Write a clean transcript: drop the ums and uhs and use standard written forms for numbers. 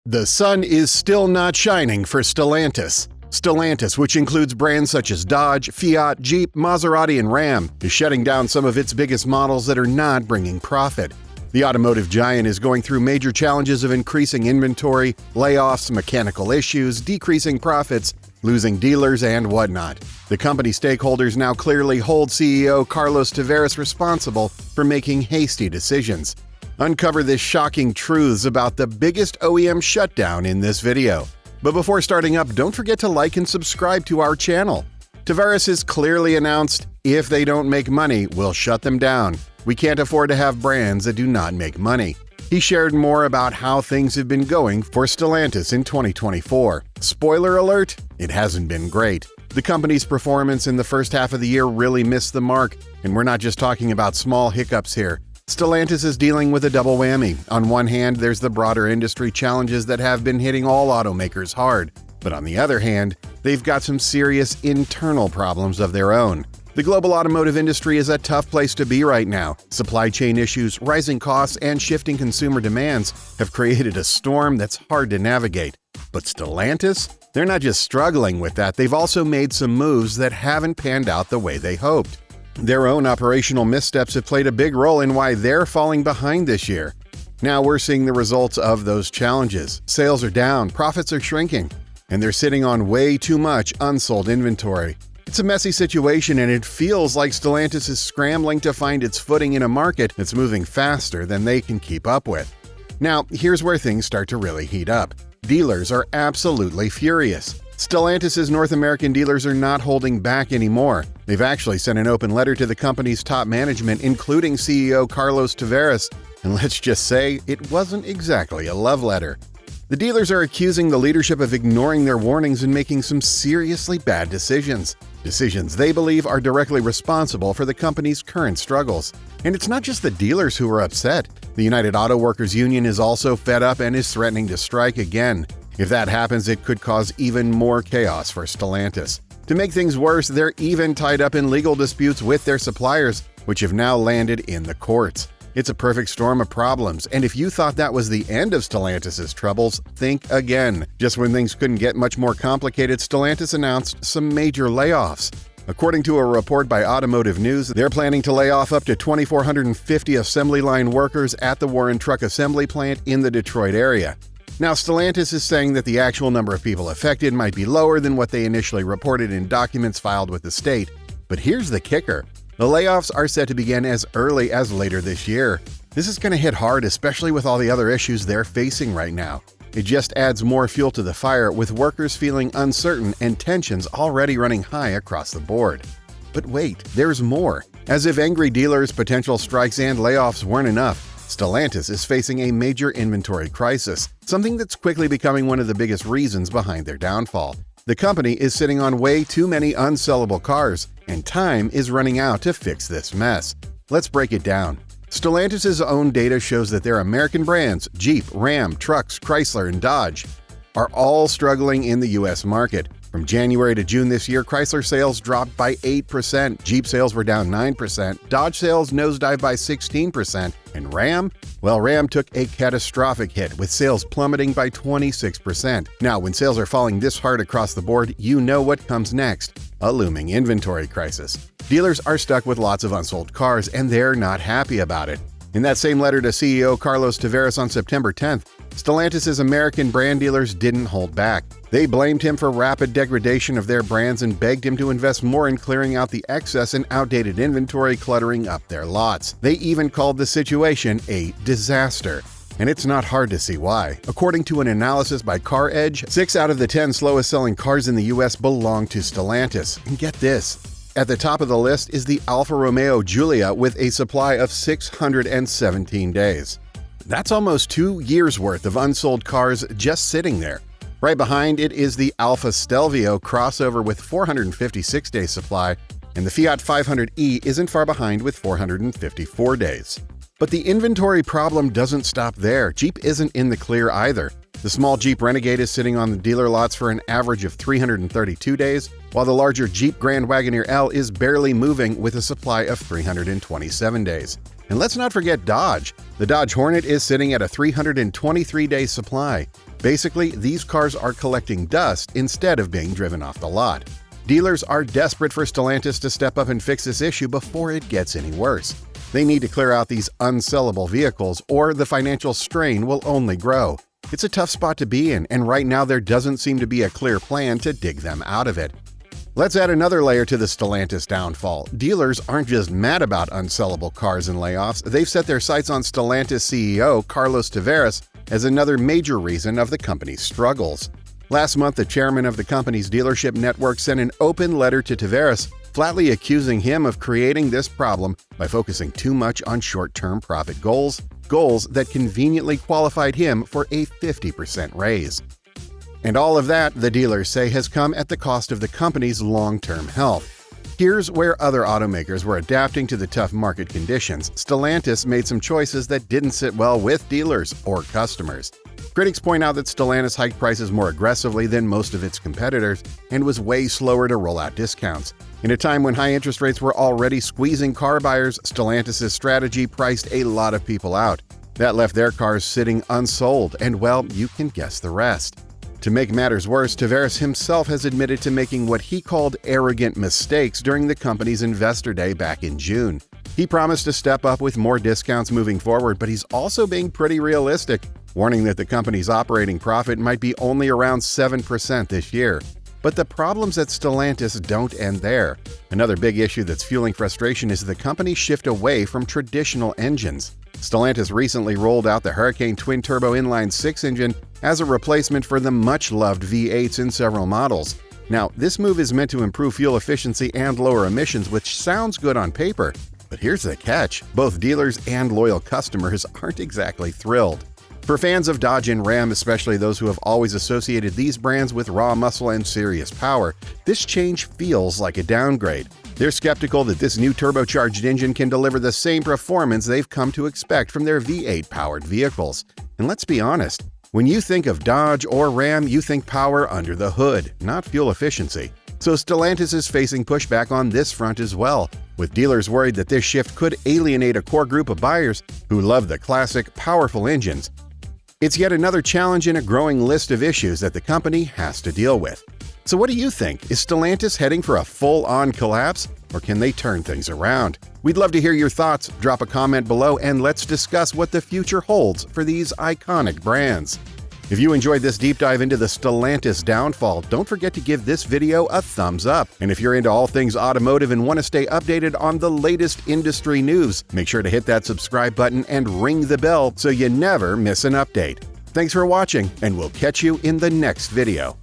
The sun is still not shining for Stellantis. Stellantis, which includes brands such as Dodge, Fiat, Jeep, Maserati, and Ram, is shutting down some of its biggest models that are not bringing profit. The automotive giant is going through major challenges of increasing inventory, layoffs, mechanical issues, decreasing profits, losing dealers, and whatnot. The company stakeholders now clearly hold CEO Carlos Tavares responsible for making hasty decisions. Uncover the shocking truths about the biggest OEM shutdown in this video. But before starting up, don't forget to like and subscribe to our channel. Tavares has clearly announced, if they don't make money, we'll shut them down. We can't afford to have brands that do not make money. He shared more about how things have been going for Stellantis in 2024. Spoiler alert, it hasn't been great. The company's performance in the first half of the year really missed the mark, and we're not just talking about small hiccups here. Stellantis is dealing with a double whammy. On one hand, there's the broader industry challenges that have been hitting all automakers hard. But on the other hand, they've got some serious internal problems of their own. The global automotive industry is a tough place to be right now. Supply chain issues, rising costs, and shifting consumer demands have created a storm that's hard to navigate. But Stellantis? They're not just struggling with that, they've also made some moves that haven't panned out the way they hoped. Their own operational missteps have played a big role in why they're falling behind this year. Now we're seeing the results of those challenges. Sales are down, profits are shrinking, and they're sitting on way too much unsold inventory. It's a messy situation, and it feels like Stellantis is scrambling to find its footing in a market that's moving faster than they can keep up with. Now, here's where things start to really heat up. Dealers are absolutely furious. Stellantis' North American dealers are not holding back anymore. They've actually sent an open letter to the company's top management, including CEO Carlos Tavares, and let's just say it wasn't exactly a love letter. The dealers are accusing the leadership of ignoring their warnings and making some seriously bad decisions. Decisions they believe are directly responsible for the company's current struggles. And it's not just the dealers who are upset. The United Auto Workers Union is also fed up and is threatening to strike again. If that happens, it could cause even more chaos for Stellantis. To make things worse, they're even tied up in legal disputes with their suppliers, which have now landed in the courts. It's a perfect storm of problems, and if you thought that was the end of Stellantis' troubles, think again. Just when things couldn't get much more complicated, Stellantis announced some major layoffs. According to a report by Automotive News, they're planning to lay off up to 2,450 assembly line workers at the Warren Truck Assembly Plant in the Detroit area. Now, Stellantis is saying that the actual number of people affected might be lower than what they initially reported in documents filed with the state. But here's the kicker. The layoffs are set to begin as early as later this year. This is going to hit hard, especially with all the other issues they're facing right now. It just adds more fuel to the fire, with workers feeling uncertain and tensions already running high across the board. But wait, there's more. As if angry dealers, potential strikes, and layoffs weren't enough, Stellantis is facing a major inventory crisis, something that's quickly becoming one of the biggest reasons behind their downfall. The company is sitting on way too many unsellable cars, and time is running out to fix this mess. Let's break it down. Stellantis' own data shows that their American brands, Jeep, Ram, Trucks, Chrysler, and Dodge, are all struggling in the U.S. market. From January to June this year, Chrysler sales dropped by 8%, Jeep sales were down 9%, Dodge sales nosedived by 16%, and Ram? Well, Ram took a catastrophic hit, with sales plummeting by 26%. Now, when sales are falling this hard across the board, you know what comes next: a looming inventory crisis. Dealers are stuck with lots of unsold cars, and they're not happy about it. In that same letter to CEO Carlos Tavares on September 10th, Stellantis' American brand dealers didn't hold back. They blamed him for rapid degradation of their brands and begged him to invest more in clearing out the excess and outdated inventory cluttering up their lots. They even called the situation a disaster. And it's not hard to see why. According to an analysis by Car Edge, 6 out of the 10 slowest selling cars in the US belong to Stellantis. And get this. At the top of the list is the Alfa Romeo Giulia with a supply of 617 days. That's almost 2 years' worth of unsold cars just sitting there. Right behind it is the Alfa Stelvio crossover with 456 days supply, and the Fiat 500e isn't far behind with 454 days. But the inventory problem doesn't stop there. Jeep isn't in the clear either. The small Jeep Renegade is sitting on the dealer lots for an average of 332 days, while the larger Jeep Grand Wagoneer L is barely moving with a supply of 327 days. And let's not forget Dodge. The Dodge Hornet is sitting at a 323-day supply. Basically, these cars are collecting dust instead of being driven off the lot. Dealers are desperate for Stellantis to step up and fix this issue before it gets any worse. They need to clear out these unsellable vehicles, or the financial strain will only grow. It's a tough spot to be in, and right now there doesn't seem to be a clear plan to dig them out of it. Let's add another layer to the Stellantis downfall. Dealers aren't just mad about unsellable cars and layoffs, they've set their sights on Stellantis CEO Carlos Tavares as another major reason of the company's struggles. Last month, the chairman of the company's dealership network sent an open letter to Tavares, flatly accusing him of creating this problem by focusing too much on short-term profit goals that conveniently qualified him for a 50% raise. And all of that, the dealers say, has come at the cost of the company's long-term health. Here's where other automakers were adapting to the tough market conditions. Stellantis made some choices that didn't sit well with dealers or customers. Critics point out that Stellantis hiked prices more aggressively than most of its competitors and was way slower to roll out discounts. In a time when high interest rates were already squeezing car buyers, Stellantis' strategy priced a lot of people out. That left their cars sitting unsold, and well, you can guess the rest. To make matters worse, Tavares himself has admitted to making what he called arrogant mistakes during the company's investor day back in June. He promised to step up with more discounts moving forward, but he's also being pretty realistic, warning that the company's operating profit might be only around 7% this year. But the problems at Stellantis don't end there. Another big issue that's fueling frustration is the company's shift away from traditional engines. Stellantis recently rolled out the Hurricane twin-turbo inline-6 engine as a replacement for the much-loved V8s in several models. Now, this move is meant to improve fuel efficiency and lower emissions, which sounds good on paper. But here's the catch: both dealers and loyal customers aren't exactly thrilled. For fans of Dodge and Ram, especially those who have always associated these brands with raw muscle and serious power, this change feels like a downgrade. They're skeptical that this new turbocharged engine can deliver the same performance they've come to expect from their V8-powered vehicles. And let's be honest, when you think of Dodge or Ram, you think power under the hood, not fuel efficiency. So Stellantis is facing pushback on this front as well, with dealers worried that this shift could alienate a core group of buyers who love the classic, powerful engines. It's yet another challenge in a growing list of issues that the company has to deal with. So what do you think? Is Stellantis heading for a full-on collapse, or can they turn things around? We'd love to hear your thoughts. Drop a comment below and let's discuss what the future holds for these iconic brands. If you enjoyed this deep dive into the Stellantis downfall, don't forget to give this video a thumbs up. And if you're into all things automotive and want to stay updated on the latest industry news, make sure to hit that subscribe button and ring the bell so you never miss an update. Thanks for watching, and we'll catch you in the next video.